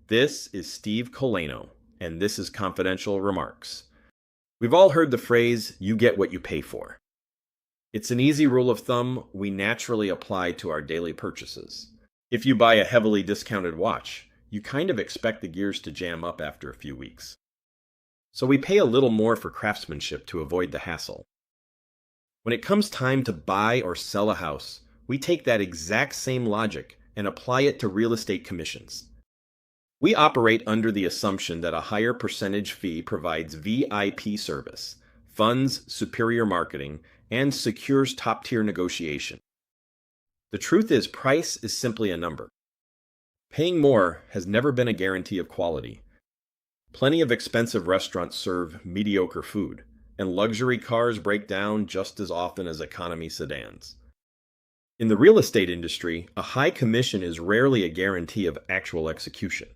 This is Steve Colano, and this is Confidential Remarks. We've all heard the phrase, you get what you pay for. It's an easy rule of thumb we naturally apply to our daily purchases. If you buy a heavily discounted watch, you kind of expect the gears to jam up after a few weeks. So we pay a little more for craftsmanship to avoid the hassle. When it comes time to buy or sell a house, we take that exact same logic and apply it to real estate commissions. We operate under the assumption that a higher percentage fee provides VIP service, funds superior marketing, and secures top-tier negotiation. The truth is, price is simply a number. Paying more has never been a guarantee of quality. Plenty of expensive restaurants serve mediocre food, and luxury cars break down just as often as economy sedans. In the real estate industry, a high commission is rarely a guarantee of actual execution.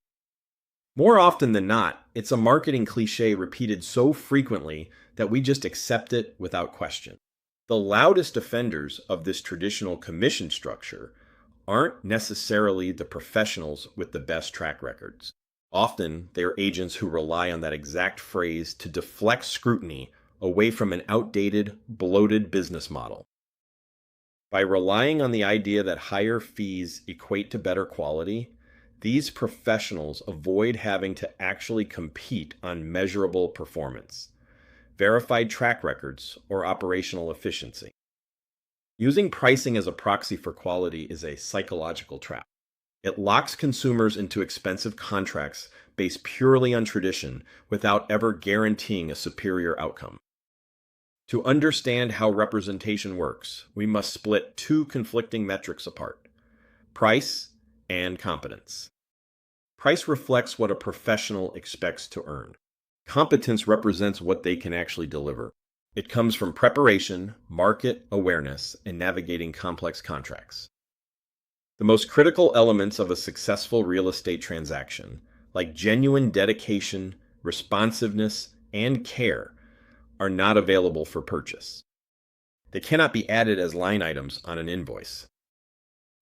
More often than not, it's a marketing cliche repeated so frequently that we just accept it without question. The loudest offenders of this traditional commission structure aren't necessarily the professionals with the best track records. Often, they're agents who rely on that exact phrase to deflect scrutiny away from an outdated, bloated business model. By relying on the idea that higher fees equate to better quality, these professionals avoid having to actually compete on measurable performance, verified track records, or operational efficiency. Using pricing as a proxy for quality is a psychological trap. It locks consumers into expensive contracts based purely on tradition without ever guaranteeing a superior outcome. To understand how representation works, we must split two conflicting metrics apart: price and competence. Price reflects what a professional expects to earn. Competence represents what they can actually deliver. It comes from preparation, market awareness, and navigating complex contracts. The most critical elements of a successful real estate transaction, like genuine dedication, responsiveness, and care, are not available for purchase. They cannot be added as line items on an invoice.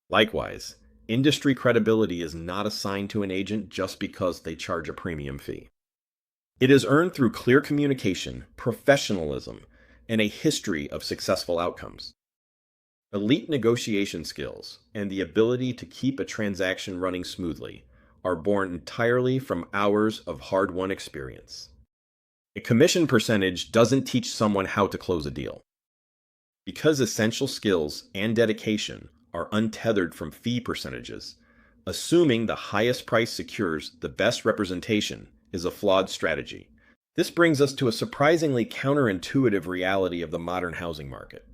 Likewise, industry credibility is not assigned to an agent just because they charge a premium fee. It is earned through clear communication, professionalism, and a history of successful outcomes. Elite negotiation skills and the ability to keep a transaction running smoothly are born entirely from hours of hard-won experience. A commission percentage doesn't teach someone how to close a deal. Because essential skills and dedication are untethered from fee percentages, assuming the highest price secures the best representation is a flawed strategy. This brings us to a surprisingly counterintuitive reality of the modern housing market.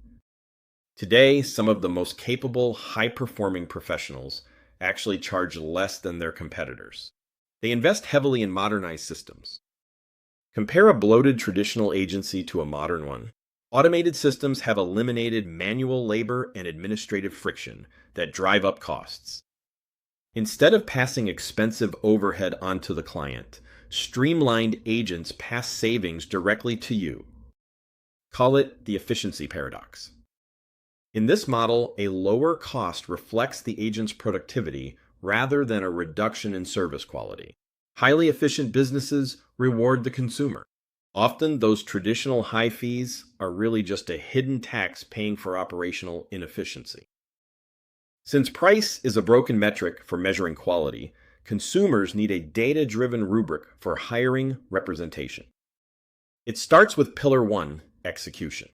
Today, some of the most capable, high-performing professionals actually charge less than their competitors. They invest heavily in modernized systems. Compare a bloated traditional agency to a modern one. Automated systems have eliminated manual labor and administrative friction that drive up costs. Instead of passing expensive overhead onto the client, streamlined agents pass savings directly to you. Call it the efficiency paradox. In this model, a lower cost reflects the agent's productivity rather than a reduction in service quality. Highly efficient businesses reward the consumer. Often, those traditional high fees are really just a hidden tax paying for operational inefficiency. Since price is a broken metric for measuring quality, consumers need a data-driven rubric for hiring representation. It starts with Pillar 1, execution.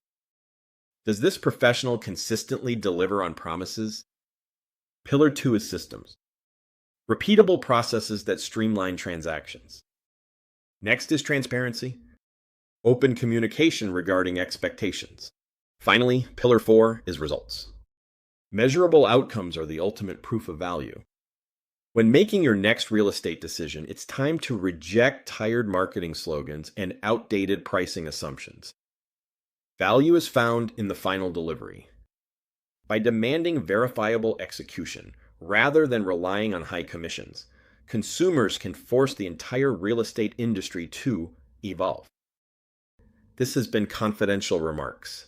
Does this professional consistently deliver on promises? Pillar 2 is systems. Repeatable processes that streamline transactions. Next is transparency. Open communication regarding expectations. Finally, Pillar 4 is results. Measurable outcomes are the ultimate proof of value. When making your next real estate decision, it's time to reject tired marketing slogans and outdated pricing assumptions. Value is found in the final delivery. By demanding verifiable execution rather than relying on high commissions, consumers can force the entire real estate industry to evolve. This has been Confidential Remarks.